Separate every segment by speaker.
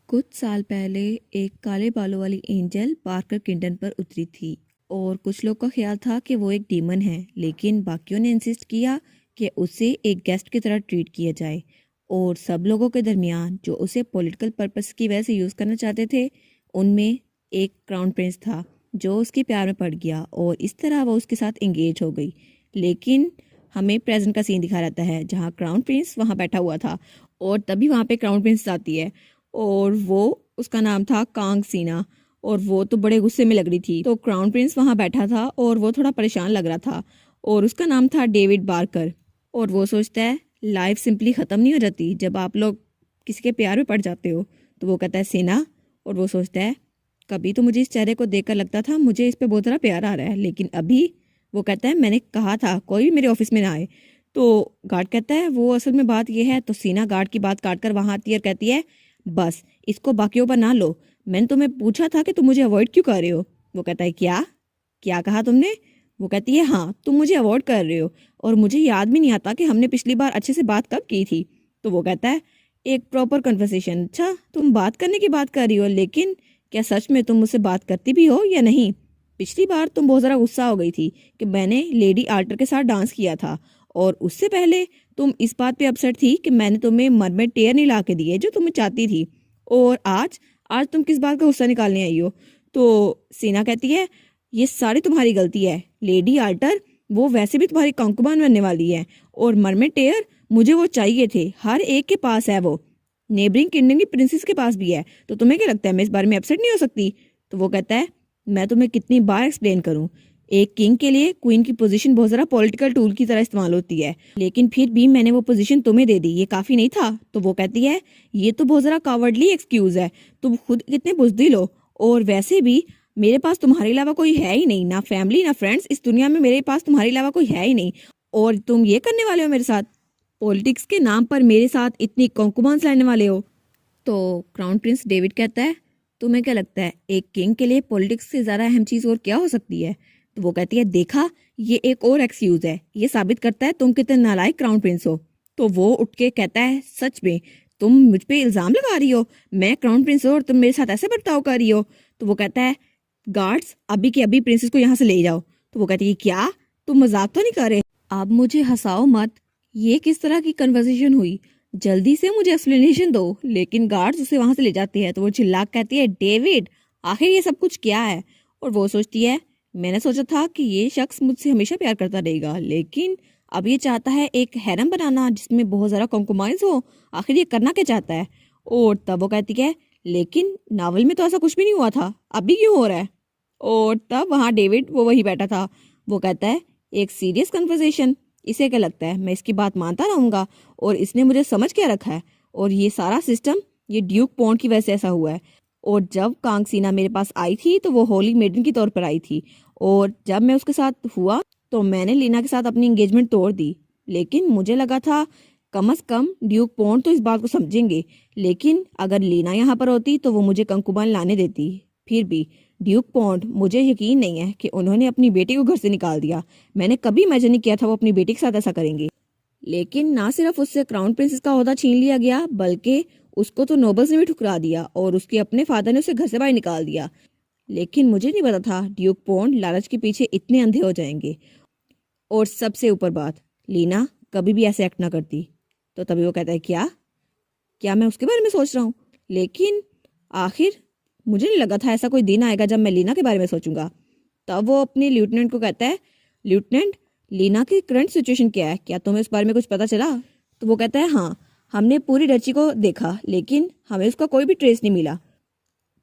Speaker 1: कुछ साल पहले एक काले बालों वाली एंजल पार्कर किंडन पर उतरी थी और कुछ लोग का ख्याल था कि वो एक डीमन है, लेकिन बाकियों ने इंसिस्ट किया कि उसे एक गेस्ट की तरह ट्रीट किया जाए। और सब लोगों के दरमियान जो उसे पॉलिटिकल पर्पस की वजह से यूज़ करना चाहते थे, उनमें एक क्राउन प्रिंस था जो उसके प्यार में पड़ गया और इस तरह वो उसके साथ एंगेज हो गई। लेकिन हमें प्रेजेंट का सीन दिखा रहता है जहाँ क्राउन प्रिंस वहाँ बैठा हुआ था और तभी वहाँ पे क्राउन प्रिंस आती है और वो उसका नाम था कांग सीना। और वो तो बड़े गुस्से में लग रही थी, तो क्राउन प्रिंस वहाँ बैठा था और वो थोड़ा परेशान लग रहा था और उसका नाम था डेविड बार्कर। और वो सोचता है लाइफ सिंपली ख़त्म नहीं हो जाती जब आप लोग किसी के प्यार में पड़ जाते हो। तो वो कहता है सीना, और वो सोचता है कभी तो मुझे इस चेहरे को देखकर लगता था मुझे इस पे बहुत ज़्यादा प्यार आ रहा है, लेकिन अभी वो कहता है मैंने कहा था कोई भी मेरे ऑफिस में ना आए। तो गार्ड कहता है वो असल में बात ये है। तो सीना गार्ड की बात काट कर वहाँ आती है और कहती है बस इसको बाकियों पर ना लो, मैंने तुम्हें पूछा था कि तुम मुझे अवॉइड क्यों कर रहे हो। वो कहता है क्या क्या कहा तुमने। वो कहती है हाँ तुम मुझे अवॉइड कर रहे हो और मुझे याद भी नहीं आता कि हमने पिछली बार अच्छे से बात कब की थी। तो वो कहता है एक प्रॉपर कन्वर्सेशन। अच्छा तुम बात करने की बात कर रही हो, लेकिन क्या सच में तुम मुझसे बात करती भी हो या नहीं। पिछली बार तुम बहुत ज़रा गुस्सा हो गई थी कि मैंने लेडी आर्टर के साथ डांस किया था, और उससे पहले तुम इस बात पे अपसेट थी कि मैंने तुम्हें मरमेड टेयर नहीं ला के दिए जो तुम्हें चाहती थी। और आज आज तुम किस बात का गुस्सा निकालने आई हो। तो सीना कहती है ये सारी तुम्हारी गलती है। लेडी आल्टर वो वैसे भी तुम्हारी कंकुबान बनने वाली है, और मरमेड टेयर मुझे वो चाहिए थे, हर एक के पास है, वो नेबरिंग किंगडम की प्रिंसेस के पास भी है। तो तुम्हें क्या लगता है मैं इस बारे में अपसेट नहीं हो सकती। तो वो कहता है मैं तुम्हें कितनी बार एक्सप्लेन करूं, एक किंग के लिए क्वीन की पोजीशन बहुत ज़रा पॉलिटिकल टूल की तरह इस्तेमाल होती है, लेकिन फिर भी मैंने वो पोजीशन तुम्हें दे दी, ये काफ़ी नहीं था। तो वो कहती है ये तो बहुत ज़रा कावर्डली एक्सक्यूज़ है, तुम खुद कितने बुज़दिल हो, और वैसे भी मेरे पास तुम्हारे अलावा कोई है ही नहीं, ना फैमिली ना फ्रेंड्स, इस दुनिया में मेरे पास तुम्हारे अलावा कोई है ही नहीं, और तुम ये करने वाले हो मेरे साथ, पॉलिटिक्स के नाम पर मेरे साथ इतनी कॉन्कुबान्स लड़ने वाले हो। तो क्राउन प्रिंस डेविड कहता है तुम्हें क्या लगता है एक किंग के लिए पॉलिटिक्स से ज़्यादा अहम चीज़ और क्या हो सकती है। तो वो कहती है देखा ये एक और एक्सक्यूज़ है, ये साबित करता है तुम कितने नालायक क्राउन प्रिंस हो। तो वो उठ के कहता है सच में तुम मुझ पे इल्ज़ाम लगा रही हो, मैं क्राउन प्रिंस हूँ और तुम मेरे साथ ऐसे बर्ताव कर रही हो। तो वो कहता है गार्ड्स अभी के अभी प्रिंसेस को यहाँ से ले जाओ। तो वो कहती है क्या तुम मजाक तो नहीं कर रहे, अब मुझे हंसाओ मत, ये किस तरह की कन्वर्सेशन हुई, जल्दी से मुझे एक्सप्लेनेशन दो। लेकिन गार्ड्स उसे वहां से ले जाते हैं। तो वो चिल्ला कहती है डेविड आखिर ये सब कुछ क्या है। और वो सोचती है मैंने सोचा था कि ये शख्स मुझसे हमेशा प्यार करता रहेगा, लेकिन अब ये चाहता है एक हैरम बनाना जिसमें बहुत ज़रा कॉम्प्रोमाइज़ हो, आखिर ये करना क्या चाहता है। और तब वो कहती है लेकिन नावल में तो ऐसा कुछ भी नहीं हुआ था, अभी क्यों हो रहा है। और तब वहाँ डेविड वो वही बैठा था। वो कहता है एक सीरियस कन्वर्सेशन, इसे क्या लगता है मैं इसकी बात मानता रहूंगा, और इसने मुझे समझ क्या रखा है, और ये सारा सिस्टम ये ड्यूक पॉन्ड की वजह से ऐसा हुआ है। और जब कांग सीना मेरे पास आई थी तो वो होली मेडन की तौर पर आई थी, और जब मैं उसके साथ हुआ तो मैंने लीना के साथ अपनी एंगेजमेंट तोड़ दी, लेकिन मुझे लगा था कम से कम ड्यूक पॉन्ड तो इस बात को समझेंगे, लेकिन अगर लीना यहाँ पर होती तो वो मुझे कंकुबान लाने देती। फिर भी ड्यूक पॉन्ड, मुझे यकीन नहीं है कि उन्होंने अपनी बेटी को घर से निकाल दिया, मैंने कभी इमेजिन नहीं किया था वो अपनी बेटी के साथ ऐसा करेंगे। लेकिन ना सिर्फ उससे क्राउन प्रिंसेस का ओहदा छीन लिया गया, बल्कि उसको तो नोबल्स ने भी ठुकरा दिया और उसके अपने फादर ने उसे घर से बाहर निकाल दिया। लेकिन मुझे नहीं पता था ड्यूक पॉन्ड लालच के पीछे इतने अंधे हो जाएंगे। और सबसे ऊपर बात, लीना कभी भी ऐसे एक्ट ना करती। तो तभी वो कहता है क्या क्या मैं उसके बारे में सोच रहा हूँ, लेकिन आखिर मुझे नहीं लगा था ऐसा कोई दिन आएगा जब मैं लीना के बारे में सोचूंगा। तब वो अपने लेफ्टिनेंट को कहता है लेफ्टिनेंट लीना की करंट सिचुएशन क्या है, क्या तुम्हें इस बारे में कुछ पता चला। तो वो कहता है हाँ हमने पूरी डची को देखा लेकिन हमें उसका कोई भी ट्रेस नहीं मिला।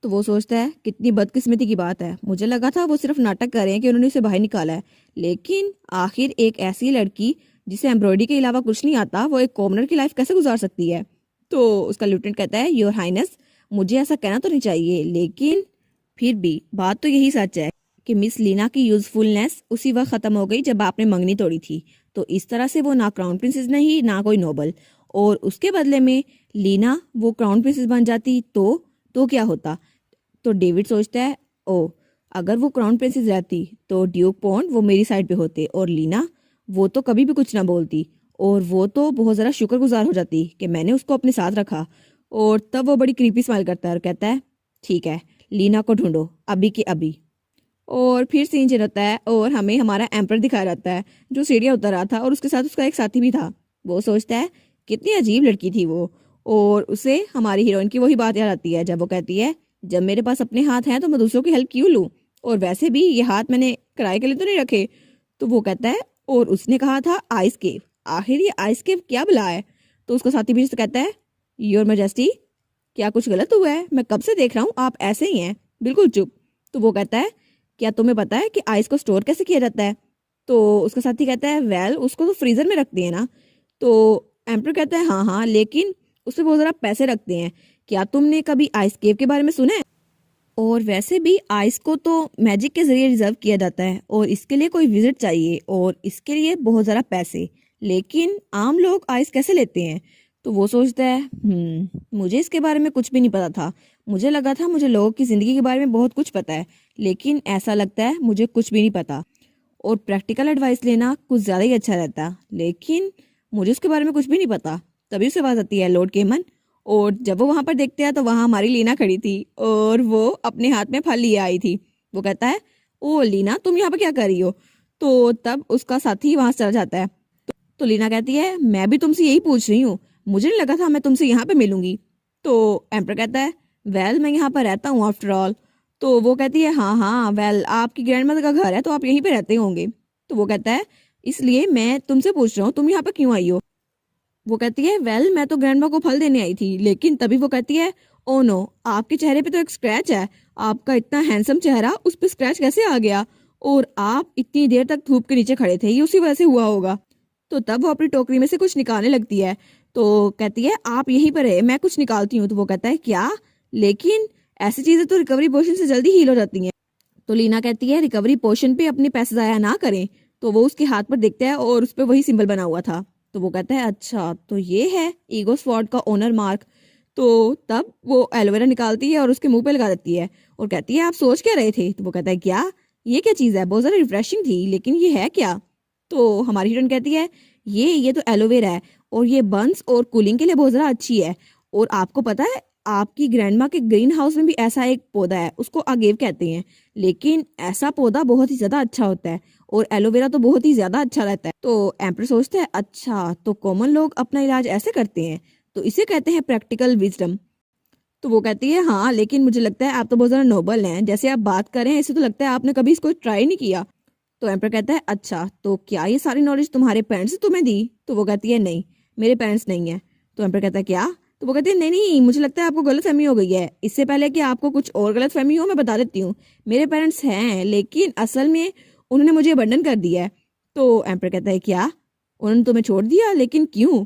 Speaker 1: तो वो सोचता है कितनी बदकिस्मती की बात है, मुझे लगा था वो सिर्फ नाटक कर रहे हैं कि उन्होंने उसे बाहर निकाला है, लेकिन आखिर एक ऐसी लड़की जिसे एम्ब्रॉयडरी के अलावा कुछ नहीं आता वो एक कॉमनर की लाइफ कैसे गुजार सकती है। तो उसका लेफ्टिनेंट कहता है योर हाइनेस मुझे ऐसा कहना तो नहीं चाहिए, लेकिन फिर भी बात तो यही सच है कि मिस लीना की यूजफुलनेस उसी वक्त खत्म हो गई जब आपने मंगनी तोड़ी थी। तो इस तरह से वो ना क्राउन प्रिंसेस नहीं ना कोई नोबल, और उसके बदले में लीना वो क्राउन प्रिंसेस बन जाती तो क्या होता। तो डेविड सोचता है ओ अगर वो क्राउन प्रिंसेस रहती तो ड्यूक पॉन्ड वो मेरी साइड पे होते, और लीना वो तो कभी भी कुछ ना बोलती, और वो तो बहुत ज़रा शुक्रगुजार हो जाती कि मैंने उसको अपने साथ रखा। और तब वो बड़ी क्रीपी स्माइल करता है और कहता है ठीक है, लीना को ढूंढो अभी के अभी। और फिर सीन चेंज होता है और हमें हमारा एम्पर दिखाया जाता है जो सीढ़ियाँ उतर रहा था और उसके साथ उसका एक साथी भी था। वो सोचता है कितनी अजीब लड़की थी वो, और उसे हमारी हीरोइन की वही बात याद आती है जब वो कहती है जब मेरे पास अपने हाथ हैं तो मैं दूसरों की हेल्प क्यों लूँ, और वैसे भी ये हाथ मैंने किराए के लिए तो नहीं रखे। तो वो कहता है और उसने कहा था आइस केव, आखिर ये आइस केव क्या बुला है। तो उसका साथी भी कहता है योर मैजेस्टी, क्या कुछ गलत हुआ है? मैं कब से देख रहा हूँ आप ऐसे ही हैं, बिल्कुल चुप। तो वो कहता है क्या तुम्हें पता है कि आइस को स्टोर कैसे किया जाता है? तो उसका साथी कहता है वेल उसको तो फ्रीजर में रखते हैं ना। तो एम्पर कहता है हाँ हाँ, लेकिन उसमें बहुत ज़रा पैसे रखते हैं। क्या तुमने कभी आइस केव के बारे में सुना है? और वैसे भी आइस को तो मैजिक के जरिए रिजर्व किया जाता है और इसके लिए कोई विजिट चाहिए और इसके लिए बहुत ज़रा पैसे, लेकिन आम लोग आइस कैसे लेते हैं? तो वो सोचता है मुझे इसके बारे में कुछ भी नहीं पता था, मुझे लगा था मुझे लोगों की ज़िंदगी के बारे में बहुत कुछ पता है, लेकिन ऐसा लगता है मुझे कुछ भी नहीं पता और प्रैक्टिकल एडवाइस लेना कुछ ज़्यादा ही अच्छा रहता, लेकिन मुझे उसके बारे में कुछ भी नहीं पता। तभी उससे आवाज़ आती है लॉर्ड केमन, और जब वो वहाँ पर देखते हैं तो वहाँ हमारी लीना खड़ी थी और वो अपने हाथ में फल लिए आई थी। वो कहता है ओ लीना तुम यहाँ पर क्या कर रही हो? तो तब उसका साथी वहाँ से चला जाता है। तो लीना कहती है मैं भी तुमसे यही पूछ रही हूँ, मुझे नहीं लगा था मैं तुमसे यहाँ पे मिलूंगी। तो एम्पर कहता है वेल मैं यहाँ पर रहता हूँ आफ्टर ऑल। तो वो कहती है हाँ हाँ वेल आपकी ग्रैंड मदर का घर है तो आप यहीं पे रहते होंगे। तो वो कहता है इसलिए मैं तुमसे पूछ रहा हूँ तुम यहाँ पर क्यों आई हो? वो कहती है वेल मैं तो ग्रैंडमा को फल देने आई थी, लेकिन तभी वो कहती है ओ नो आपके चेहरे पे तो एक स्क्रैच है, आपका इतना हैंडसम चेहरा उस पर स्क्रैच कैसे आ गया, और आप इतनी देर तक धूप के नीचे खड़े थे ये उसी वजह से हुआ होगा। तो तब वो अपनी टोकरी में से कुछ निकालने लगती है। तो कहती है आप यहीं पर है मैं कुछ निकालती हूँ। तो वो कहता है क्या, लेकिन ऐसी चीजें तो रिकवरी पोशन से जल्दी हील हो जाती हैं। तो लीना कहती है रिकवरी पोशन पे अपने पैसे जाया ना करें। तो वो उसके हाथ पर देखता है और उस पर वही सिंबल बना हुआ था। तो वो कहता है अच्छा तो ये है ईगो स्वॉर्ड का ओनर मार्क। तो तब वो एलोवेरा निकालती है और उसके मुंह पे लगा देती है और कहती है आप सोच क्या रहे थे? तो वो कहता है क्या, ये क्या चीज़ है, बहुत ज़्यादा रिफ्रेशिंग थी लेकिन ये है क्या? तो हमारी हीरोइन कहती है ये तो एलोवेरा है और ये बर्न्स और कूलिंग के लिए बहुत ज़्यादा अच्छी है, और आपको पता है आपकी ग्रैंडमा के ग्रीन हाउस में भी ऐसा एक पौधा है उसको अगेव कहते हैं, लेकिन ऐसा पौधा बहुत ही ज़्यादा अच्छा होता है और एलोवेरा तो बहुत ही ज़्यादा अच्छा रहता है। तो एम्पर सोचते हैं अच्छा तो कॉमन लोग अपना इलाज ऐसे करते हैं, तो इसे कहते हैं प्रैक्टिकल विजडम। तो वो कहती है हाँ लेकिन मुझे लगता है आप तो बहुत ज़्यादा नोबल हैं, जैसे आप बात कर रहे हैं इससे तो लगता है आपने कभी इसको ट्राई नहीं किया। तो एम्पर कहता है अच्छा तो क्या ये सारी नॉलेज तुम्हारे पेरेंट्स ने तुम्हें दी? तो वो कहती है नहीं मेरे पेरेंट्स नहीं है। तो एम्पर कहता है क्या? तो वो कहती है नहीं नहीं मुझे लगता है आपको गलत फहमी हो गई है, इससे पहले कि आपको कुछ और गलत फहमी हो मैं बता देती हूँ मेरे पेरेंट्स हैं लेकिन असल में उन्होंने मुझे अबंडन कर दिया है। तो एम्पर कहता है क्या, उन्होंने तुम्हें छोड़ दिया, लेकिन क्यों?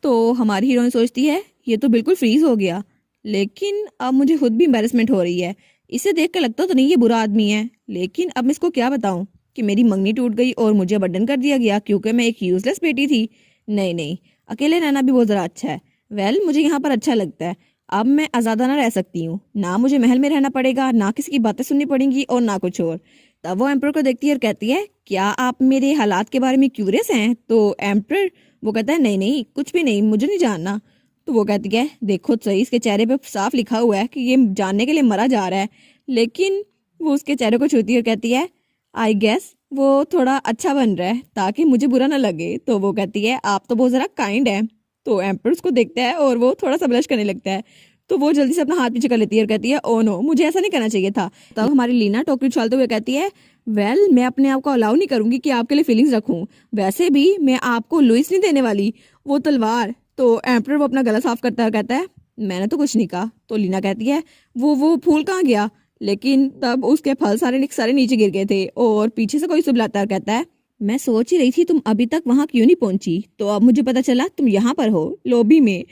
Speaker 1: तो हमारी हीरोइन सोचती है ये तो बिल्कुल फ्रीज हो गया, लेकिन अब मुझे खुद भी एम्बेरसमेंट हो रही है, इसे देख कर लगता तो नहीं ये बुरा आदमी है, लेकिन अब मैं इसको क्या बताऊं कि मेरी मंगनी टूट गई और मुझे बर्डन कर दिया गया क्योंकि मैं एक यूजलेस बेटी थी। नहीं नहीं अकेले रहना भी बहुत ज़रा अच्छा है। वेल मुझे यहाँ पर अच्छा लगता है, अब मैं आज़ादाना रह सकती हूँ, ना मुझे महल में रहना पड़ेगा, ना किसी की बातें सुननी पड़ेंगी और ना कुछ और। तब वो एम्पर को देखती है और कहती है क्या आप मेरे हालात के बारे में क्यूरियस हैं? तो एम्पर वो कहता है नहीं नहीं कुछ भी नहीं मुझे नहीं जानना। तो वो कहती है देखो तो सही इसके चेहरे पे साफ लिखा हुआ है कि ये जानने के लिए मरा जा रहा है, लेकिन वो उसके चेहरे को छूती है और कहती है आई गेस वो थोड़ा अच्छा बन रहा है ताकि मुझे बुरा ना लगे। तो वो कहती है आप तो बहुत ज़रा काइंड है। तो एम्पर उसको देखता है और वो थोड़ा सा ब्लश करने लगता है। तो वो जल्दी से अपना हाथ पीछे कर लेती है और कहती है ओ नो मुझे ऐसा नहीं करना चाहिए था। तब हमारी लीना टोकरी उछालते हुए कहती है वेल मैं अपने आप को अलाउ नहीं करूंगी कि आपके लिए फीलिंग्स रखूं, वैसे भी मैं आपको लुइस नहीं देने वाली, वो तलवार। तो एम्पर वो अपना गला साफ करता है और कहता है मैंने तो कुछ नहीं कहा। तो लीना कहती है वो फूल कहाँ गया? लेकिन तब उसके फल सारे नीचे गिर गए थे और पीछे से कोई सुबलाता है और कहता है मैं सोच ही रही थी तुम अभी तक वहां क्यों नहीं पहुंची, तो अब मुझे पता चला तुम यहाँ पर हो लॉबी में।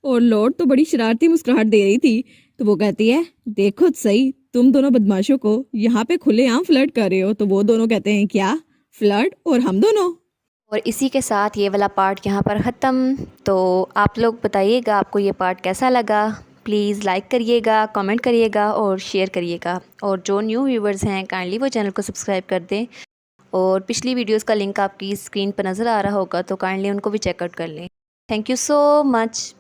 Speaker 1: और लॉर्ड तो बड़ी शरारती मुस्कुराहट दे रही थी। तो वो कहती है देखो तो सही तुम दोनों बदमाशों को यहाँ पे खुलेआम फ्लर्ट कर रहे हो। तो वो दोनों कहते हैं क्या फ्लर्ट, और हम दोनों?
Speaker 2: और इसी के साथ ये वाला पार्ट यहाँ पर ख़त्म। तो आप लोग बताइएगा आपको ये पार्ट कैसा लगा, प्लीज़ लाइक करिएगा, कमेंट करिएगा और शेयर करिएगा। और जो न्यू व्यूवर्स हैं काइंडली वो चैनल को सब्सक्राइब कर दें, और पिछली वीडियोस का लिंक आपकी स्क्रीन पर नज़र आ रहा होगा तो काइंडली उनको भी चेकआउट कर लें। Thank you so much.